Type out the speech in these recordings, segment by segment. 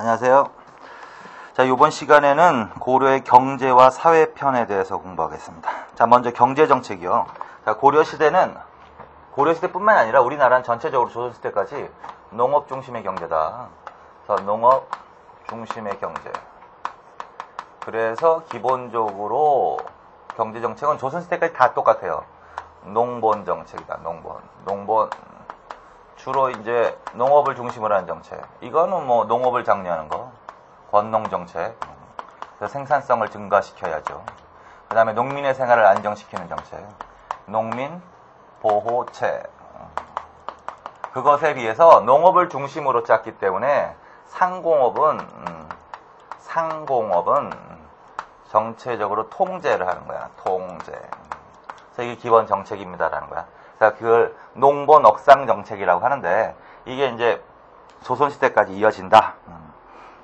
안녕하세요. 자, 이번 시간에는 고려의 경제와 사회편에 대해서 공부하겠습니다. 자, 먼저 경제정책이요. 자, 고려시대뿐만 아니라 우리나라는 전체적으로 조선시대까지 농업 중심의 경제다. 그래서 농업 중심의 경제. 그래서 기본적으로 경제정책은 조선시대까지 다 똑같아요. 농본 정책이다. 농본. 주로 이제 농업을 중심으로 하는 정책. 이거는 뭐 농업을 장려하는 거. 권농 정책. 그래서 생산성을 증가시켜야죠. 그 다음에 농민의 생활을 안정시키는 정책. 농민 보호체. 그것에 비해서 농업을 중심으로 짰기 때문에 상공업은 정체적으로 통제를 하는 거야. 통제. 그래서 이게 기본 정책입니다라는 거야. 자, 그걸 농본 억상 정책이라고 하는데 이게 이제 조선시대까지 이어진다.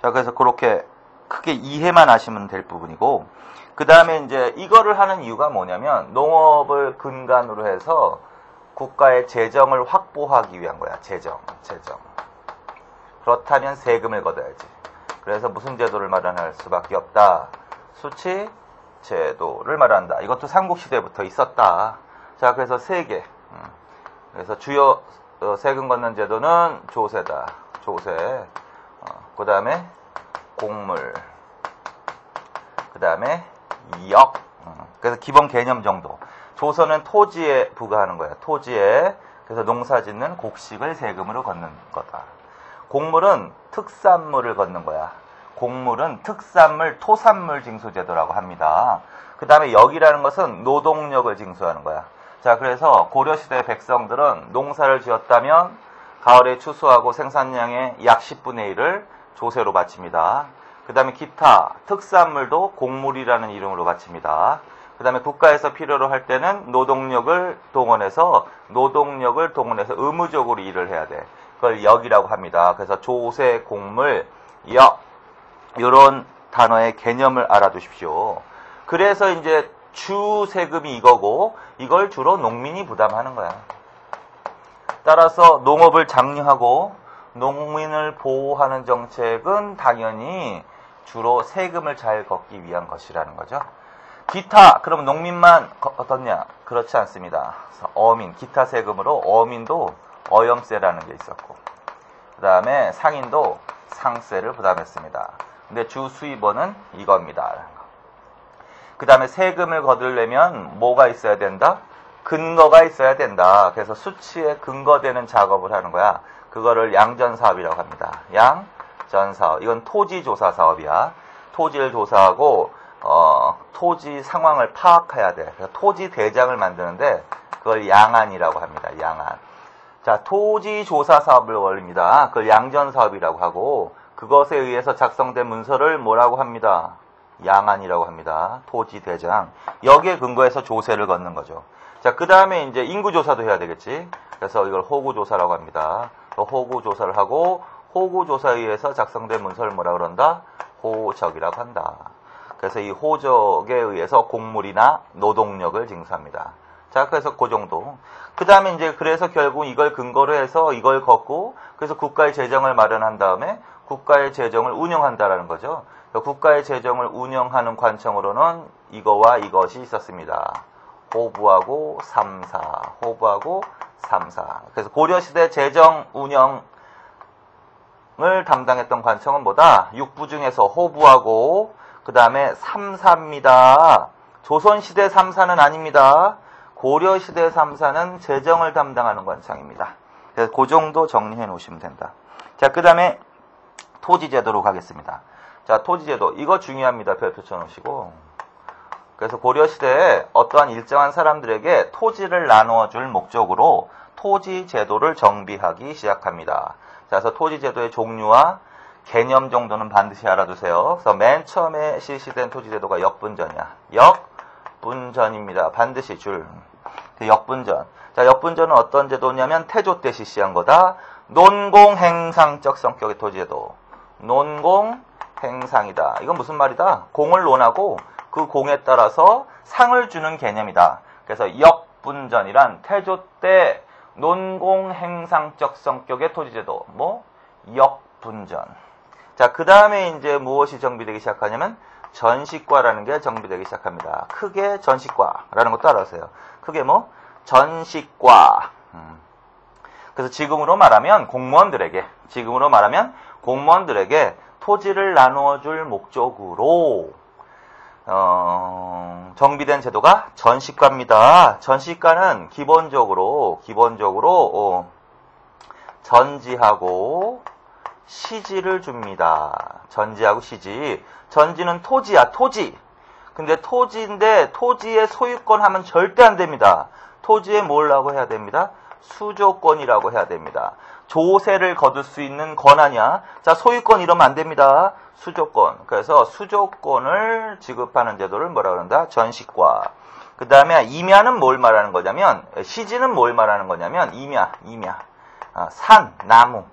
자, 그래서 그렇게 크게 이해만 하시면 될 부분이고, 그 다음에 이제 이거를 하는 이유가 뭐냐면 농업을 근간으로 해서 국가의 재정을 확보하기 위한 거야. 재정. 그렇다면 세금을 걷어야지. 그래서 무슨 제도를 마련할 수밖에 없다. 수치 제도를 말한다. 이것도 삼국시대부터 있었다. 자, 그래서 세 개. 그래서 주요 세금 걷는 제도는 조세다. 조세. 그 다음에 곡물. 그 다음에 역. 그래서 기본 개념 정도. 조선은 토지에 부과하는 거야. 토지에. 그래서 농사 짓는 곡식을 세금으로 걷는 거다. 곡물은 특산물을 걷는 거야. 곡물은 특산물, 토산물 징수제도라고 합니다. 그 다음에 역이라는 것은 노동력을 징수하는 거야. 자, 그래서 고려시대 백성들은 농사를 지었다면 가을에 추수하고 생산량의 약 10분의 1을 조세로 바칩니다. 그 다음에 기타 특산물도 곡물이라는 이름으로 바칩니다. 그 다음에 국가에서 필요로 할 때는 노동력을 동원해서 의무적으로 일을 해야 돼. 그걸 역이라고 합니다. 그래서 조세, 곡물, 역 이런 단어의 개념을 알아두십시오. 그래서 이제 주 세금이 이거고 이걸 주로 농민이 부담하는 거야. 따라서 농업을 장려하고 농민을 보호하는 정책은 당연히 주로 세금을 잘 걷기 위한 것이라는 거죠. 기타, 그럼 농민만 걷었냐? 그렇지 않습니다. 어민, 기타 세금으로 어민도 어염세라는 게 있었고, 그 다음에 상인도 상세를 부담했습니다. 근데 주 수입원은 이겁니다. 그 다음에 세금을 거두려면 뭐가 있어야 된다? 근거가 있어야 된다. 그래서 수치에 근거되는 작업을 하는 거야. 그거를 양전사업이라고 합니다. 양전사업. 이건 토지조사 사업이야. 토지를 조사하고 토지 상황을 파악해야 돼. 그래서 토지 대장을 만드는데 그걸 양안이라고 합니다. 양안. 자, 토지조사 사업을 원립니다. 그걸 양전사업이라고 하고 그것에 의해서 작성된 문서를 뭐라고 합니다? 양안이라고 합니다. 토지 대장. 여기에 근거해서 조세를 걷는 거죠. 자, 그 다음에 이제 인구조사도 해야 되겠지. 그래서 이걸 호구조사라고 합니다. 호구조사를 하고 호구조사에 의해서 작성된 문서를 뭐라고 그런다? 호적이라고 한다. 그래서 이 호적에 의해서 곡물이나 노동력을 징수합니다. 자, 그래서 그 정도. 그 다음에 이제 그래서 결국 이걸 근거로 해서 이걸 걷고 그래서 국가의 재정을 마련한 다음에 국가의 재정을 운영한다라는 거죠. 국가의 재정을 운영하는 관청으로는 이거와 이것이 있었습니다. 호부하고 삼사. 그래서 고려시대 재정 운영을 담당했던 관청은 뭐다? 육부 중에서 호부하고 그 다음에 삼사입니다. 조선시대 삼사는 아닙니다. 고려시대 삼사는 재정을 담당하는 관청입니다. 그래서 그 정도 정리해 놓으시면 된다. 자, 그 다음에 토지제도로 가겠습니다. 자, 토지제도. 이거 중요합니다. 별표 쳐놓으시고. 그래서 고려시대에 어떠한 일정한 사람들에게 토지를 나누어줄 목적으로 토지제도를 정비하기 시작합니다. 자, 그래서 토지제도의 종류와 개념 정도는 반드시 알아두세요. 그래서 맨 처음에 실시된 토지제도가 역분전이야. 역분전입니다. 반드시 줄. 역분전. 자, 역분전은 어떤 제도냐면 태조 때 실시한 거다. 논공행상적 성격의 토지제도. 논공행상이다. 이건 무슨 말이다? 공을 논하고 그 공에 따라서 상을 주는 개념이다. 그래서 역분전이란 태조 때 논공행상적 성격의 토지제도. 역분전. 자, 그 다음에 이제 무엇이 정비되기 시작하냐면 전식과라는 게 정비되기 시작합니다. 크게 전식과라는 것도 알아주세요. 크게 뭐? 전식과. 그래서 지금으로 말하면 공무원들에게 토지를 나누어 줄 목적으로 정비된 제도가 전식과입니다. 전식과는 기본적으로 전지하고 시지를 줍니다. 전지하고 시지. 전지는 토지야, 토지. 근데 토지인데 토지의 소유권 하면 절대 안 됩니다. 토지에 뭐라고 해야 됩니다? 수조권이라고 해야 됩니다. 조세를 거둘 수 있는 권한이야. 자, 소유권 이러면 안 됩니다. 수조권. 그래서 수조권을 지급하는 제도를 뭐라 그런다? 전식과. 그 다음에 임야는 뭘 말하는 거냐면, 시지는 뭘 말하는 거냐면, 임야. 산, 나무.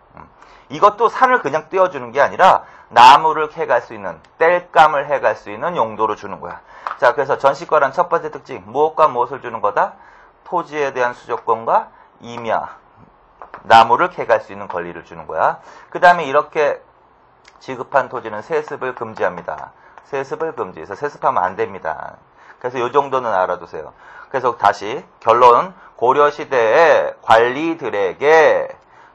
이것도 산을 그냥 떼어주는 게 아니라 나무를 캐갈 수 있는, 땔감을 해갈 수 있는 용도로 주는 거야. 자, 그래서 전식과란 첫 번째 특징, 무엇과 무엇을 주는 거다? 토지에 대한 수조권과 임야, 나무를 캐갈 수 있는 권리를 주는 거야. 그 다음에 이렇게 지급한 토지는 세습을 금지합니다. 세습을 금지해서 세습하면 안 됩니다. 그래서 이 정도는 알아두세요. 그래서 다시 결론, 고려시대의 관리들에게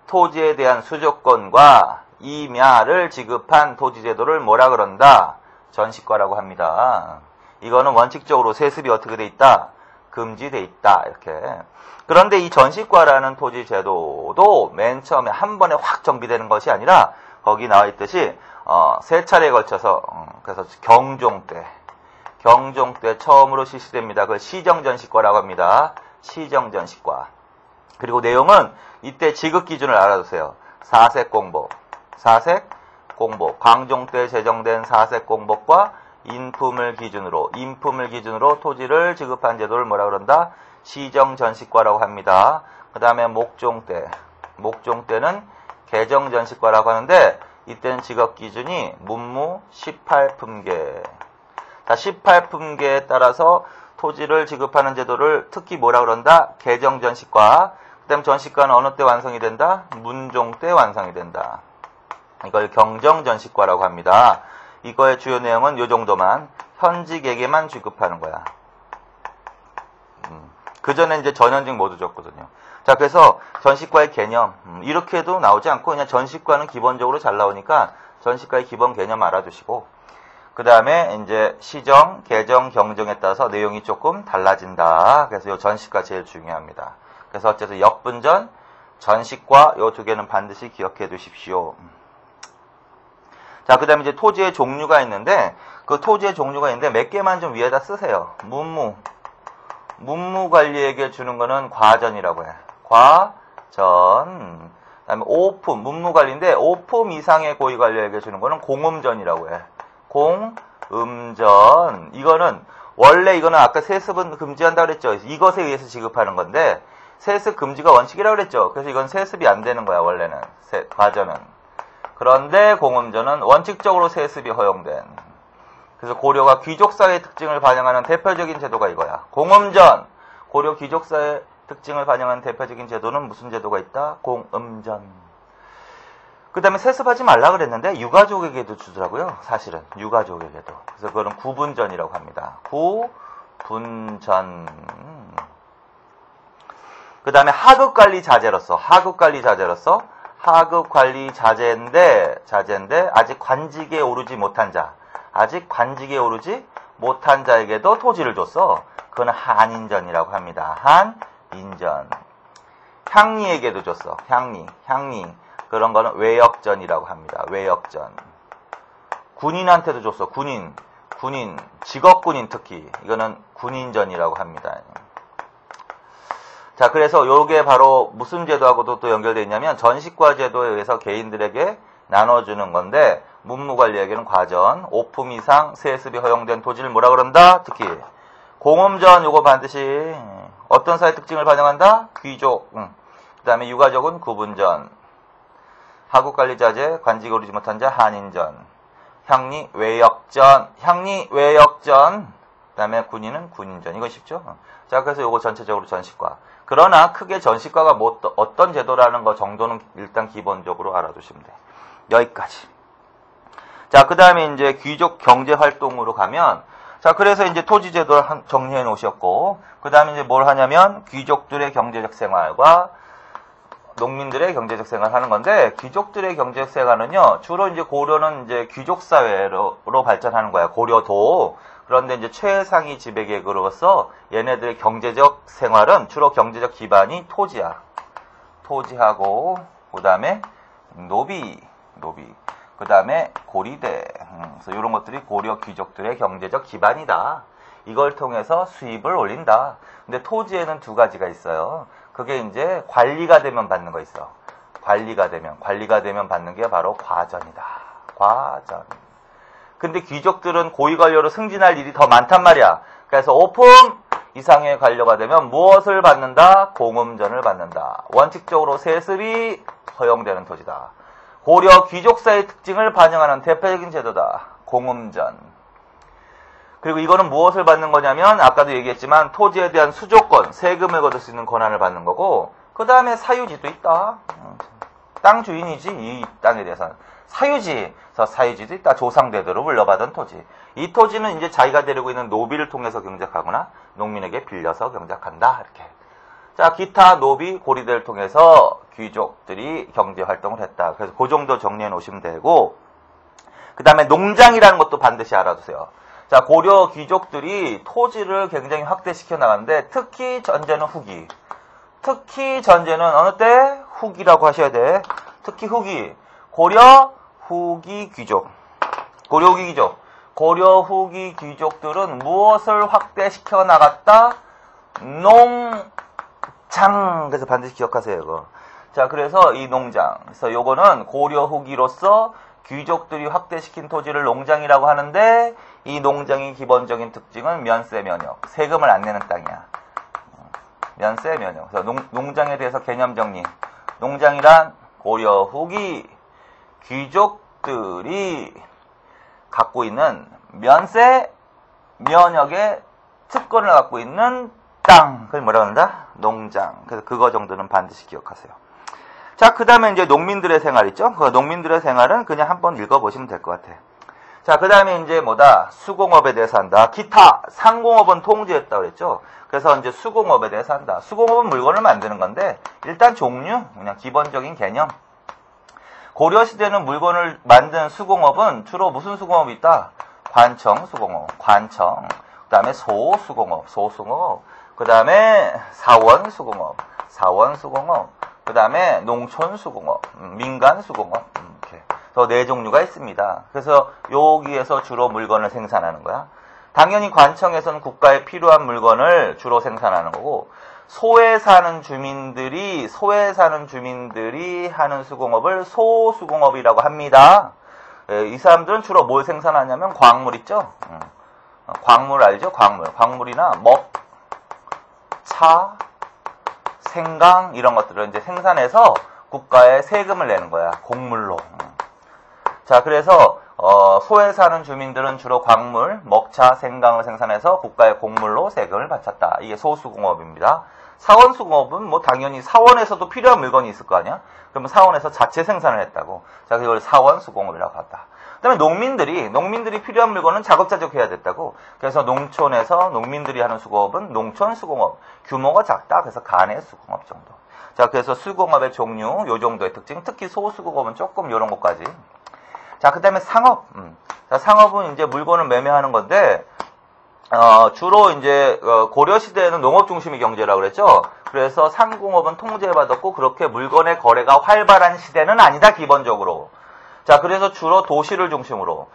토지에 대한 수조권과 임야를 지급한 토지제도를 뭐라 그런다? 전식과라고 합니다. 이거는 원칙적으로 세습이 어떻게 돼 있다? 금지돼 있다. 이렇게. 그런데 이 전식과라는 토지제도도 맨 처음에 한 번에 확 정비되는 것이 아니라 거기 나와 있듯이 세 차례에 걸쳐서 그래서 경종 때 처음으로 실시됩니다. 그걸 시정전식과라고 합니다. 시정전식과. 그리고 내용은 이때 지급 기준을 알아두세요. 사색 공복. 광종 때 제정된 사색 공복과 인품을 기준으로 토지를 지급한 제도를 뭐라 그런다? 시정전식과라고 합니다. 그 다음에 목종 때는 개정전식과라고 하는데 이때는 지급 기준이 문무 18품계. 자, 18품계에 따라서 토지를 지급하는 제도를 특히 뭐라 그런다? 개정전식과. 그 다음 전식과는 어느 때 완성이 된다? 문종 때 완성이 된다. 이걸 경정전식과라고 합니다. 이거의 주요 내용은 이 정도만. 현직에게만 지급하는 거야. 그 전에 이제 전현직 모두 줬거든요. 자, 그래서 전식과의 개념, 이렇게도 나오지 않고 그냥 전식과는 기본적으로 잘 나오니까 전식과의 기본 개념 알아두시고, 그 다음에 이제 시정, 개정, 경정에 따라서 내용이 조금 달라진다. 그래서 이 전식과 제일 중요합니다. 그래서 어째서 역분전, 전식과 이 두 개는 반드시 기억해 두십시오. 자, 그 다음에 이제 토지의 종류가 있는데, 그 토지의 종류가 있는데 몇 개만 좀 위에다 쓰세요. 문무 관리에게 주는 거는 과전이라고 해. 과전. 그 다음에 오품, 문무 관리인데, 오품 이상의 고위 관리에게 주는 거는 공음전이라고 해. 공음전. 원래 이거는 아까 세습은 금지한다고 그랬죠. 이것에 의해서 지급하는 건데, 세습 금지가 원칙이라고 그랬죠. 그래서 이건 세습이 안 되는 거야, 원래는. 과전은. 그런데 공음전은 원칙적으로 세습이 허용된. 그래서 고려가 귀족사회의 특징을 반영하는 대표적인 제도가 이거야. 공음전. 고려 귀족사회의 특징을 반영하는 대표적인 제도는 무슨 제도가 있다? 공음전. 그 다음에 세습하지 말라 그랬는데 유가족에게도 주더라고요. 사실은 유가족에게도. 그래서 그거는 구분전이라고 합니다. 구분전. 그 다음에 하급관리 자재로서 하급관리 자재인데 아직 관직에 오르지 못한 자에게도 토지를 줬어. 그건 한인전이라고 합니다. 한인전. 향리에게도 줬어. 향리. 그런 거는 외역전이라고 합니다. 외역전. 군인한테도 줬어. 군인. 직업군인 특히. 이거는 군인전이라고 합니다. 자, 그래서 요게 바로 무슨 제도하고도 또 연결되어 있냐면 전식과 제도에 의해서 개인들에게 나눠주는 건데 문무관리에게는 과전, 오품 이상 세습이 허용된 토지를 뭐라 그런다? 특히 공음전 요거 반드시 어떤 사회 특징을 반영한다? 귀족. 그 다음에 유가족은 구분전, 하급관리자재, 관직에 오르지 못한 자 한인전, 향리 외역전, 그 다음에 군인은 군인전. 이거 쉽죠? 자, 그래서 요거 전체적으로 전식과. 그러나 크게 전식과가 어떤 제도라는 거 정도는 일단 기본적으로 알아두시면 돼. 여기까지. 자, 그 다음에 이제 귀족 경제 활동으로 가면, 자, 그래서 이제 토지제도를 정리해 놓으셨고, 그 다음에 이제 뭘 하냐면, 귀족들의 경제적 생활과 농민들의 경제적 생활을 하는 건데, 귀족들의 경제적 생활은요, 주로 이제 고려는 이제 귀족사회로 발전하는 거야, 고려도. 그런데 이제 최상위 지배계급으로서 얘네들의 경제적 생활은 주로 경제적 기반이 토지야. 토지하고, 그 다음에 노비. 그 다음에 고리대. 그래서 이런 것들이 고려 귀족들의 경제적 기반이다. 이걸 통해서 수입을 올린다. 근데 토지에는 두 가지가 있어요. 그게 이제 관리가 되면 받는 거 있어. 관리가 되면 받는 게 바로 과전이다. 과전. 근데 귀족들은 고위 관료로 승진할 일이 더 많단 말이야. 그래서 오품 이상의 관료가 되면 무엇을 받는다? 공음전을 받는다. 원칙적으로 세습이 허용되는 토지다. 고려 귀족사의 특징을 반영하는 대표적인 제도다. 공음전. 그리고 이거는 무엇을 받는 거냐면 아까도 얘기했지만 토지에 대한 수조권, 세금을 거둘 수 있는 권한을 받는 거고 그 다음에 사유지도 있다. 땅 주인이지 이 땅에 대해서는. 사유지도 있다. 조상대대로 물려받은 토지. 이 토지는 이제 자기가 데리고 있는 노비를 통해서 경작하거나 농민에게 빌려서 경작한다. 이렇게. 자, 기타 노비 고리대를 통해서 귀족들이 경제 활동을 했다. 그래서 그 정도 정리해 놓으시면 되고, 그 다음에 농장이라는 것도 반드시 알아두세요. 자, 고려 귀족들이 토지를 굉장히 확대시켜 나가는데, 특히 전제는 후기. 특히 전제는 어느 때? 후기라고 하셔야 돼. 특히 후기. 고려 후기 귀족. 고려 후기 귀족들은 무엇을 확대시켜 나갔다? 농장. 그래서 반드시 기억하세요, 이거. 자, 그래서 이 농장. 그래서 요거는 고려 후기로서 귀족들이 확대시킨 토지를 농장이라고 하는데, 이 농장의 기본적인 특징은 면세 면역. 세금을 안 내는 땅이야. 면세 면역. 그래서 농장에 대해서 개념 정리. 농장이란 고려 후기 귀족들이 갖고 있는 면세 면역의 특권을 갖고 있는 땅. 그걸 뭐라고 한다? 농장. 그래서 그거 정도는 반드시 기억하세요. 자, 그 다음에 이제 농민들의 생활 있죠? 그 농민들의 생활은 그냥 한번 읽어보시면 될 것 같아. 자, 그 다음에 이제 뭐다? 수공업에 대해서 한다. 기타, 상공업은 통제했다고 그랬죠? 그래서 이제 수공업에 대해서 한다. 수공업은 물건을 만드는 건데, 일단 종류, 그냥 기본적인 개념. 고려시대는 물건을 만드는 수공업은 주로 무슨 수공업이 있다? 관청 수공업, 관청. 그 다음에 소수공업, 소수공업. 그 다음에 사원 수공업. 그 다음에 농촌 수공업, 민간 수공업. 이렇게. 더 네 종류가 있습니다. 그래서 여기에서 주로 물건을 생산하는 거야. 당연히 관청에서는 국가에 필요한 물건을 주로 생산하는 거고, 소에 사는 주민들이 하는 수공업을 소수공업이라고 합니다. 이 사람들은 주로 뭘 생산하냐면 광물 있죠? 광물 알죠? 광물이나 먹, 차, 생강 이런 것들을 이제 생산해서 국가에 세금을 내는 거야. 곡물로. 자, 그래서 소에 사는 주민들은 주로 광물, 먹차, 생강을 생산해서 국가에 곡물로 세금을 바쳤다. 이게 소수공업입니다. 사원수공업은 뭐 당연히 사원에서도 필요한 물건이 있을 거 아니야? 그러면 사원에서 자체 생산을 했다고. 자, 이걸 사원수공업이라고 한다. 그 다음에 농민들이 필요한 물건은 자급자족해야 됐다고. 그래서 농촌에서 농민들이 하는 수공업은 농촌수공업. 규모가 작다. 그래서 간의 수공업 정도. 자, 그래서 수공업의 종류, 요 정도의 특징. 특히 소수공업은 조금 요런 것까지. 자, 그 다음에 상업. 자, 상업은 이제 물건을 매매하는 건데, 주로 이제, 고려시대에는 농업 중심의 경제라고 그랬죠? 그래서 상공업은 통제받았고, 그렇게 물건의 거래가 활발한 시대는 아니다, 기본적으로. 자, 그래서 주로 도시를 중심으로,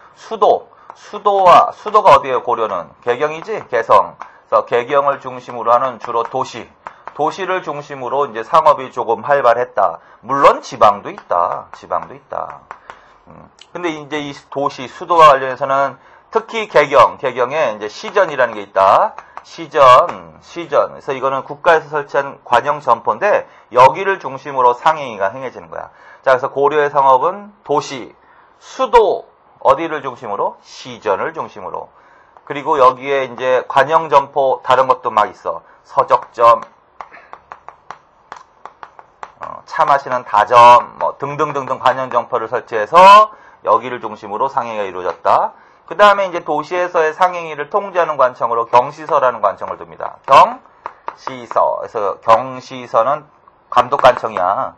수도가 어디에요, 고려는? 개경이지? 개성. 그래서 개경을 중심으로 하는 주로 도시를 중심으로 이제 상업이 조금 활발했다. 물론 지방도 있다. 근데 이제 이 도시, 수도와 관련해서는 특히 개경에 이제 시전이라는 게 있다. 시전. 그래서 이거는 국가에서 설치한 관영 점포인데 여기를 중심으로 상행위가 행해지는 거야. 자, 그래서 고려의 상업은 도시, 수도, 어디를 중심으로? 시전을 중심으로. 그리고 여기에 이제 관영 점포 다른 것도 막 있어. 서적점, 차 마시는 다점, 뭐 등등등등 관영 점포를 설치해서 여기를 중심으로 상행위가 이루어졌다. 그 다음에 이제 도시에서의 상행위를 통제하는 관청으로 경시서라는 관청을 둡니다. 경시서. 그래서 경시서는 감독관청이야.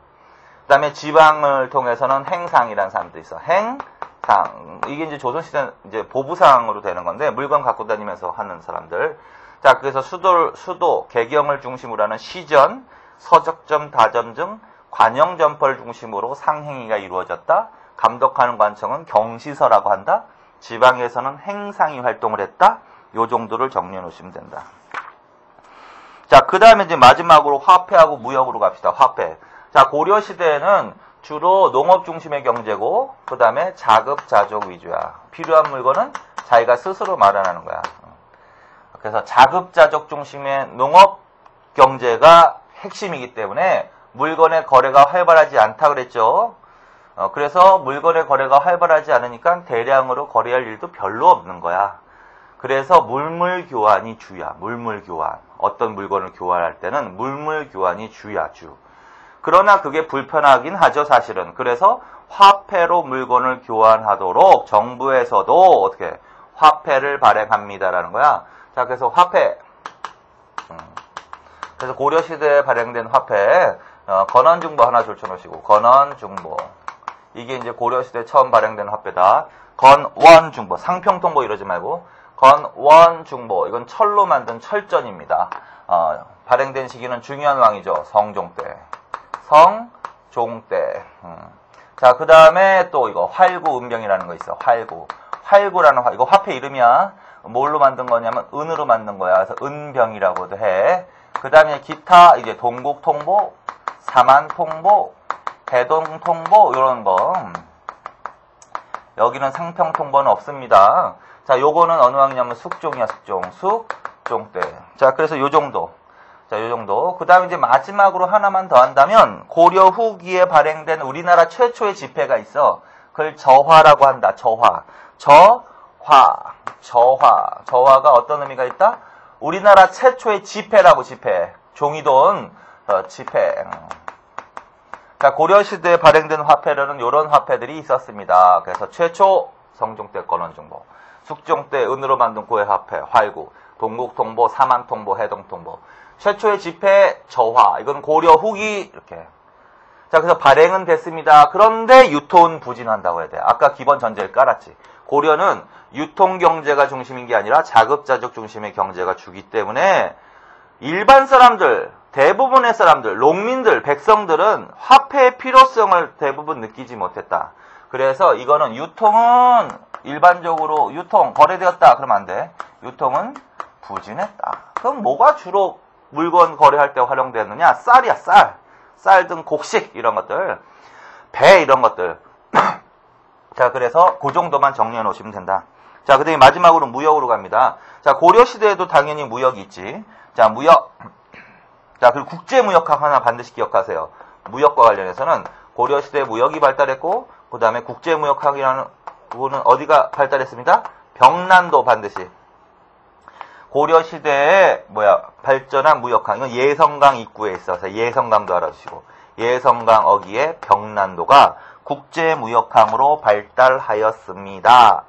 그 다음에 지방을 통해서는 행상이라는 사람도 있어. 행상. 이게 이제 조선시대 이제 보부상으로 되는 건데, 물건 갖고 다니면서 하는 사람들. 자, 그래서 수도, 개경을 중심으로 하는 시전, 서적점, 다점 등 관영점포를 중심으로 상행위가 이루어졌다. 감독하는 관청은 경시서라고 한다. 지방에서는 행상이 활동을 했다. 요 정도를 정리해 놓으시면 된다. 자, 그 다음에 이제 마지막으로 화폐하고 무역으로 갑시다. 화폐. 자, 고려시대에는 주로 농업 중심의 경제고, 그 다음에 자급자족 위주야. 필요한 물건은 자기가 스스로 마련하는 거야. 그래서 자급자족 중심의 농업 경제가 핵심이기 때문에 물건의 거래가 활발하지 않다 그랬죠. 그래서 물건의 거래가 활발하지 않으니까 대량으로 거래할 일도 별로 없는 거야. 그래서 물물교환이 주야. 물물교환. 어떤 물건을 교환할 때는 물물교환이 주야, 주. 그러나 그게 불편하긴 하죠, 사실은. 그래서 화폐로 물건을 교환하도록 정부에서도 어떻게 화폐를 발행합니다라는 거야. 자, 그래서 화폐. 그래서 고려시대에 발행된 화폐, 건원중보 하나 줄쳐놓으시고, 건원중보. 이게 이제 고려시대 처음 발행된 화폐다. 건원중보. 상평통보 이러지 말고, 건원중보. 이건 철로 만든 철전입니다. 발행된 시기는 중요한 왕이죠. 성종 때. 성종 때. 자, 그 다음에 또 이거, 활구은병이라는 거 있어. 활구라는 이거 화폐 이름이야. 뭘로 만든 거냐면 은으로 만든 거야. 그래서 은병이라고도 해. 그 다음에 기타 이제 동국통보, 사만통보, 대동통보 이런 거. 여기는 상평통보는 없습니다. 자, 요거는 어느 왕이냐면 숙종이야. 숙종 때. 자, 그래서 요 정도. 자, 요 정도. 그 다음에 이제 마지막으로 하나만 더 한다면 고려 후기에 발행된 우리나라 최초의 지폐가 있어. 그걸 저화라고 한다. 저화가 어떤 의미가 있다? 우리나라 최초의 지폐라고. 지폐. 종이돈 지폐. 자, 고려시대에 발행된 화폐로는 이런 화폐들이 있었습니다. 그래서 최초 성종 때 건원중보, 숙종 때 은으로 만든 고의 화폐, 활구, 동국통보, 사만통보, 해동통보. 최초의 지폐 저화. 이건 고려 후기 이렇게. 자, 그래서 발행은 됐습니다. 그런데 유통 부진한다고 해야 돼. 아까 기본 전제를 깔았지. 고려는 유통경제가 중심인 게 아니라 자급자족 중심의 경제가 주기 때문에 일반 사람들, 대부분의 사람들, 농민들, 백성들은 화폐의 필요성을 대부분 느끼지 못했다. 그래서 이거는 유통은 일반적으로 거래되었다. 그러면 안 돼. 유통은 부진했다. 그럼 뭐가 주로 물건 거래할 때 활용되느냐? 쌀이야, 쌀. 쌀 등 곡식 이런 것들. 배 이런 것들. 자, 그래서 그 정도만 정리해 놓으시면 된다. 자, 그 다음에 마지막으로 무역으로 갑니다. 자, 고려시대에도 당연히 무역이 있지. 자, 무역. 자, 그리고 국제무역학 하나 반드시 기억하세요. 무역과 관련해서는 고려시대에 무역이 발달했고, 그 다음에 국제무역학이라는 부분은 어디가 발달했습니다? 병난도 반드시. 고려시대에 발전한 무역학. 이건 예성강 입구에 있어서 예성강도 알아주시고, 예성강 어기에 병난도가 국제무역항으로 발달하였습니다.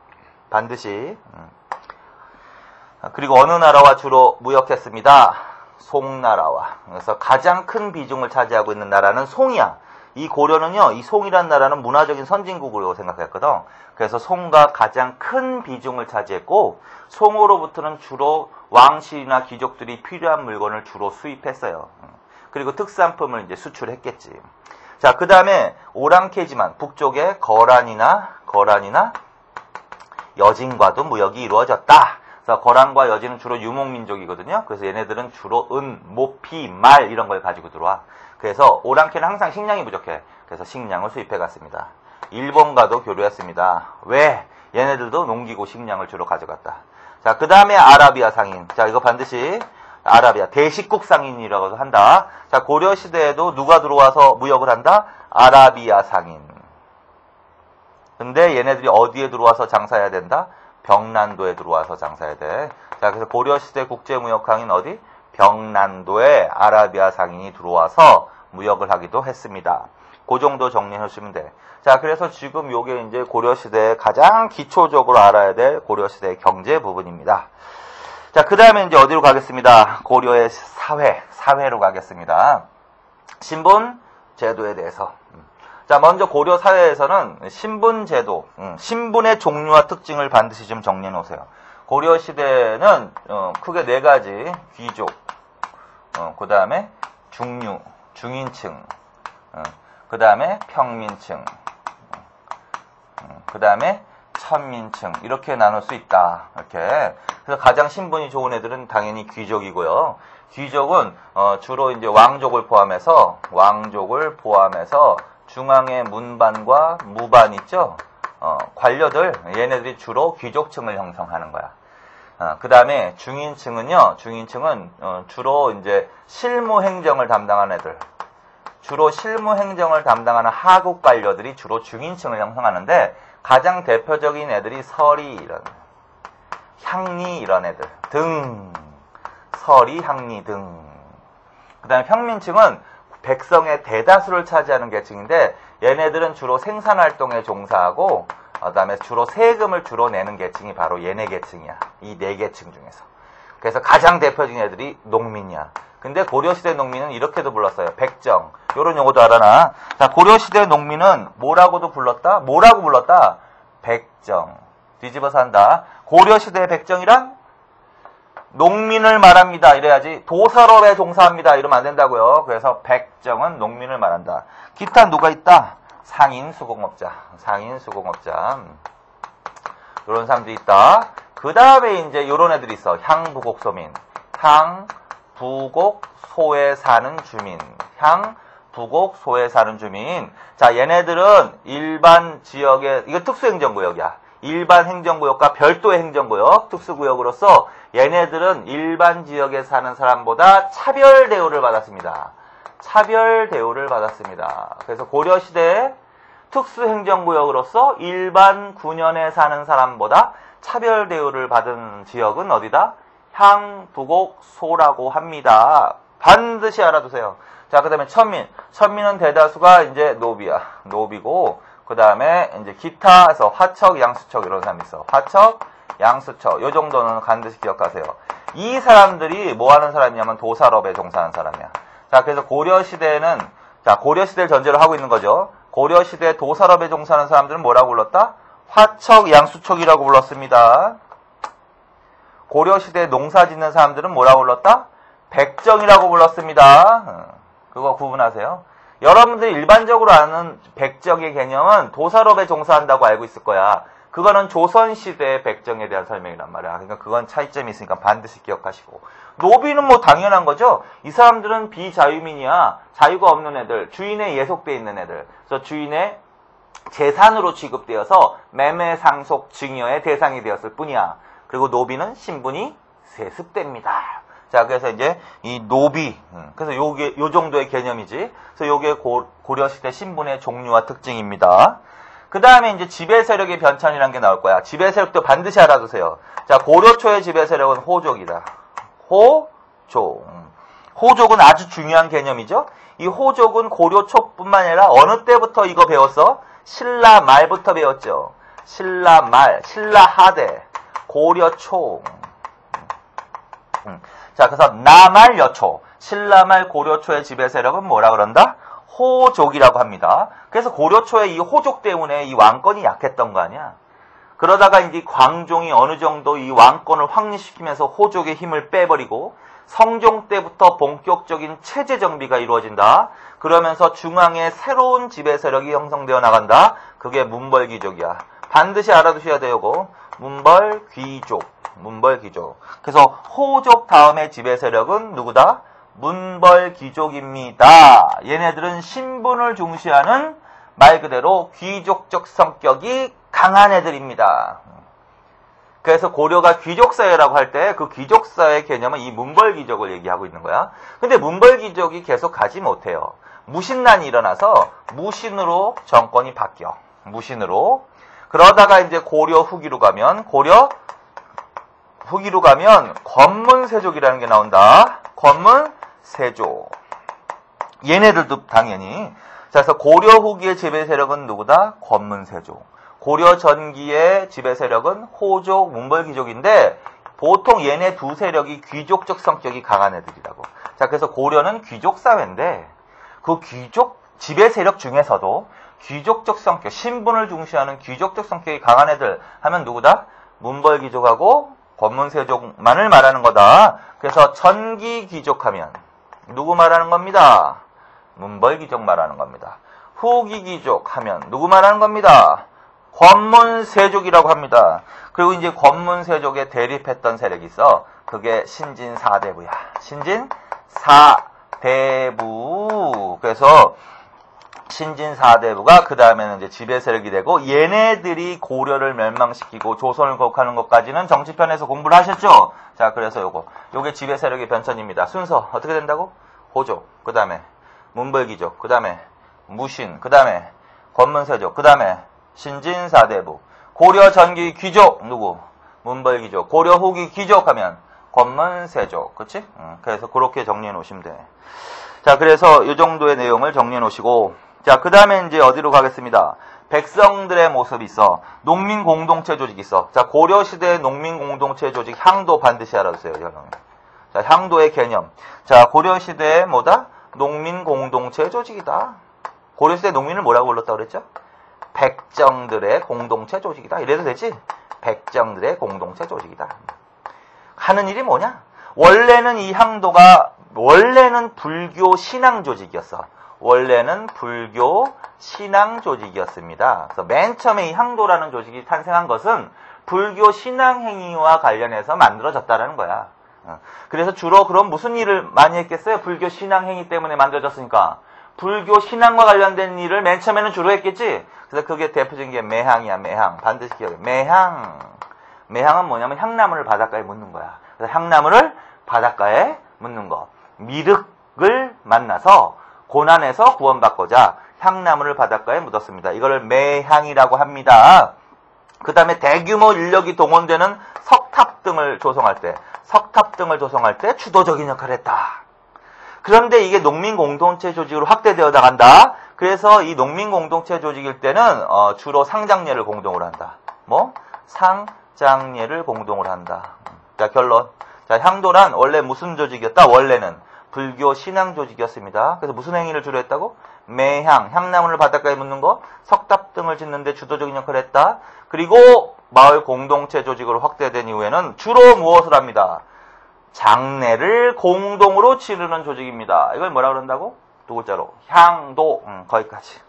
반드시. 그리고 어느 나라와 주로 무역했습니다? 송나라와. 그래서 가장 큰 비중을 차지하고 있는 나라는 송이야. 이 고려는요, 이 송이란 나라는 문화적인 선진국으로 생각했거든. 그래서 송과 가장 큰 비중을 차지했고, 송으로부터는 주로 왕실이나 귀족들이 필요한 물건을 주로 수입했어요. 그리고 특산품을 이제 수출했겠지. 자, 그 다음에 오랑캐지만 북쪽에 거란이나 여진과도 무역이 이루어졌다. 그래서 거란과 여진은 주로 유목민족이거든요. 그래서 얘네들은 주로 은, 모피, 말 이런 걸 가지고 들어와. 그래서 오랑캐는 항상 식량이 부족해. 그래서 식량을 수입해 갔습니다. 일본과도 교류했습니다. 왜? 얘네들도 농기고 식량을 주로 가져갔다. 자, 그 다음에 아라비아 상인. 자, 이거 반드시 아라비아 대식국 상인이라고도 한다. 자, 고려시대에도 누가 들어와서 무역을 한다? 아라비아 상인. 근데 얘네들이 어디에 들어와서 장사해야 된다? 병난도에 들어와서 장사해야 돼. 자, 그래서 고려시대 국제무역항인 어디? 병난도에 아라비아 상인이 들어와서 무역을 하기도 했습니다. 그 정도 정리해 주시면 돼. 자, 그래서 지금 요게 이제 고려시대의 가장 기초적으로 알아야 될 고려시대의 경제 부분입니다. 자, 그 다음에 이제 어디로 가겠습니다. 고려의 사회로 가겠습니다. 신분 제도에 대해서. 자, 먼저 고려 사회에서는 신분 제도, 신분의 종류와 특징을 반드시 좀 정리해 놓으세요. 고려 시대는 크게 네 가지: 귀족, 그 다음에 중류, 중인층, 그 다음에 평민층, 그 다음에 천민층, 이렇게 나눌 수 있다. 이렇게. 그래서 가장 신분이 좋은 애들은 당연히 귀족이고요. 귀족은 주로 이제 왕족을 포함해서 중앙의 문반과 무반 있죠. 관료들, 얘네들이 주로 귀족층을 형성하는 거야. 그 다음에 중인층은 주로 이제 실무 행정을 담당하는 애들. 주로 실무 행정을 담당하는 하급 관료들이 주로 중인층을 형성하는데, 가장 대표적인 애들이 서리, 향리 이런 애들 등. 서리, 향리 등. 그 다음에 평민층은 백성의 대다수를 차지하는 계층인데, 얘네들은 주로 생산활동에 종사하고, 그 다음에 주로 세금을 주로 내는 계층이 바로 얘네 계층이야. 이 네 계층 중에서. 그래서 가장 대표적인 애들이 농민이야. 근데 고려시대 농민은 이렇게도 불렀어요. 백정. 요런 용어도 알아나. 자, 고려시대 농민은 뭐라고 불렀다? 백정. 뒤집어서 한다. 고려시대 백정이란 농민을 말합니다. 이래야지. 도살업에 종사합니다. 이러면 안 된다고요. 그래서 백정은 농민을 말한다. 기타 누가 있다? 상인 수공업자. 이런 사람들이 있다. 그 다음에 이제 요런 애들이 있어. 향부곡소민. 향부곡소에 사는 주민. 자, 얘네들은 일반 지역의, 이거 특수행정구역이야. 일반 행정구역과 별도의 행정구역, 특수구역으로서 얘네들은 일반 지역에 사는 사람보다 차별 대우를 받았습니다. 그래서 고려시대 특수행정구역으로서 일반 군현에 사는 사람보다 차별 대우를 받은 지역은 어디다? 향부곡소라고 합니다. 반드시 알아두세요. 자, 그 다음에 천민은 대다수가 이제 노비고, 그 다음에 이제 기타에서 화척, 양수척 이런 사람이 있어. 화척, 양수척. 요 정도는 반드시 기억하세요. 이 사람들이 뭐 하는 사람이냐면 도살업에 종사하는 사람이야. 자, 그래서 고려시대를 전제로 하고 있는 거죠. 고려시대 도살업에 종사하는 사람들은 뭐라고 불렀다? 화척, 양수척이라고 불렀습니다. 고려시대 농사 짓는 사람들은 뭐라고 불렀다? 백정이라고 불렀습니다. 그거 구분하세요. 여러분들이 일반적으로 아는 백정의 개념은 도살업에 종사한다고 알고 있을 거야. 그거는 조선시대의 백정에 대한 설명이란 말이야. 그러니까 그건 차이점이 있으니까 반드시 기억하시고. 노비는 뭐 당연한 거죠. 이 사람들은 비자유민이야. 자유가 없는 애들, 주인에 예속돼 있는 애들. 그래서 주인의 재산으로 취급되어서 매매, 상속, 증여의 대상이 되었을 뿐이야. 그리고 노비는 신분이 세습됩니다. 자, 그래서 이제 이 노비, 그래서 요 정도의 개념이지. 그래서 요게 고려시대 신분의 종류와 특징입니다. 그 다음에 이제 지배 세력의 변천이라는 게 나올 거야. 지배 세력도 반드시 알아두세요. 자, 고려 초의 지배 세력은 호족이다. 호족은 아주 중요한 개념이죠. 이 호족은 고려 초뿐만 아니라 어느 때부터 이거 배웠어? 신라 말부터 배웠죠. 신라 말, 신라 하대, 고려 초. 자, 그래서 나말 여초, 신라말 고려초의 지배 세력은 뭐라 그런다? 호족이라고 합니다. 그래서 고려초의 이 호족 때문에 이 왕권이 약했던 거 아니야? 그러다가 이제 광종이 어느 정도 이 왕권을 확립시키면서 호족의 힘을 빼버리고 성종 때부터 본격적인 체제 정비가 이루어진다. 그러면서 중앙에 새로운 지배 세력이 형성되어 나간다. 그게 문벌귀족이야. 반드시 알아두셔야 돼요. 이거. 문벌귀족. 그래서 호족 다음에 지배 세력은 누구다? 문벌귀족입니다. 얘네들은 신분을 중시하는 말 그대로 귀족적 성격이 강한 애들입니다. 그래서 고려가 귀족사회라고 할 때 그 귀족사회 개념은 이 문벌귀족을 얘기하고 있는 거야. 근데 문벌귀족이 계속 가지 못해요. 무신난이 일어나서 무신으로 정권이 바뀌어. 그러다가 이제 고려 후기로 가면 권문세족이라는 게 나온다. 권문세족. 얘네들도 당연히. 자, 그래서 고려 후기의 지배 세력은 누구다? 권문세족. 고려 전기의 지배 세력은 호족, 문벌귀족인데 보통 얘네 두 세력이 귀족적 성격이 강한 애들이라고. 자, 그래서 고려는 귀족 사회인데 그 귀족 지배 세력 중에서도 귀족적 성격, 신분을 중시하는 귀족적 성격이 강한 애들 하면 누구다? 문벌귀족하고 권문세족만을 말하는 거다. 그래서 전기귀족하면 누구 말하는 겁니다? 문벌귀족 말하는 겁니다. 후기귀족 하면 누구 말하는 겁니다? 권문세족이라고 합니다. 그리고 이제 권문세족에 대립했던 세력이 있어. 그게 신진사대부야. 신진사대부. 그래서 신진사대부가 그 다음에는 이제 지배 세력이 되고 얘네들이 고려를 멸망시키고 조선을 거역하는 것까지는 정치편에서 공부를 하셨죠? 자, 그래서 요게 지배 세력의 변천입니다. 순서 어떻게 된다고? 호족, 그 다음에 문벌귀족, 그 다음에 무신, 그 다음에 권문세족, 그 다음에 신진사대부. 고려 전기 귀족 누구? 문벌귀족. 고려 후기 귀족 하면 권문세족. 그치? 그래서 그렇게 정리해 놓으시면 돼. 자, 그래서 이 정도의 내용을 정리해 놓으시고, 자, 그 다음에 이제 어디로 가겠습니다. 백성들의 모습이 있어. 농민 공동체 조직이 있어. 자, 고려시대의 농민 공동체 조직 향도 반드시 알아두세요, 여러분. 자, 향도의 개념. 자, 고려시대의 뭐다? 농민 공동체 조직이다. 고려시대 농민을 뭐라고 불렀다고 그랬죠? 백정들의 공동체 조직이다. 이래도 되지? 백정들의 공동체 조직이다. 하는 일이 뭐냐? 원래는 이 향도가 원래는 불교 신앙 조직이었어. 원래는 불교 신앙 조직이었습니다. 그래서 맨 처음에 이 향도라는 조직이 탄생한 것은 불교 신앙 행위와 관련해서 만들어졌다라는 거야. 그래서 주로 그럼 무슨 일을 많이 했겠어요? 불교 신앙 행위 때문에 만들어졌으니까. 불교 신앙과 관련된 일을 맨 처음에는 주로 했겠지? 그래서 그게 대표적인 게 매향이야, 매향. 반드시 기억해. 매향. 매향은 뭐냐면 향나무를 바닷가에 묻는 거야. 그래서 향나무를 바닷가에 묻는 거. 미륵을 만나서 고난에서 구원받고자 향나무를 바닷가에 묻었습니다. 이거를 매향이라고 합니다. 그 다음에 대규모 인력이 동원되는 석탑 등을 조성할 때 주도적인 역할을 했다. 그런데 이게 농민 공동체 조직으로 확대되어 나간다. 그래서 이 농민 공동체 조직일 때는 주로 상장례를 공동으로 한다. 뭐? 상장례를 공동으로 한다. 자, 결론. 자, 향도란 원래 무슨 조직이었다? 원래는 불교 신앙 조직이었습니다. 그래서 무슨 행위를 주로 했다고? 매향, 향나무를 바닷가에 묻는 거, 석탑 등을 짓는데 주도적인 역할을 했다. 그리고 마을 공동체 조직으로 확대된 이후에는 주로 무엇을 합니다? 장례를 공동으로 치르는 조직입니다. 이걸 뭐라 그런다고? 두 글자로 향도. 거기까지.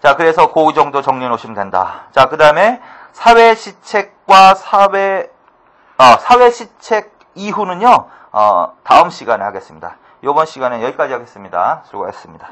자, 그래서 그 정도 정리해 놓으시면 된다. 자, 그 다음에 사회시책과 사회시책 이후는요, 다음 시간에 하겠습니다. 이번 시간에 여기까지 하겠습니다. 수고하셨습니다.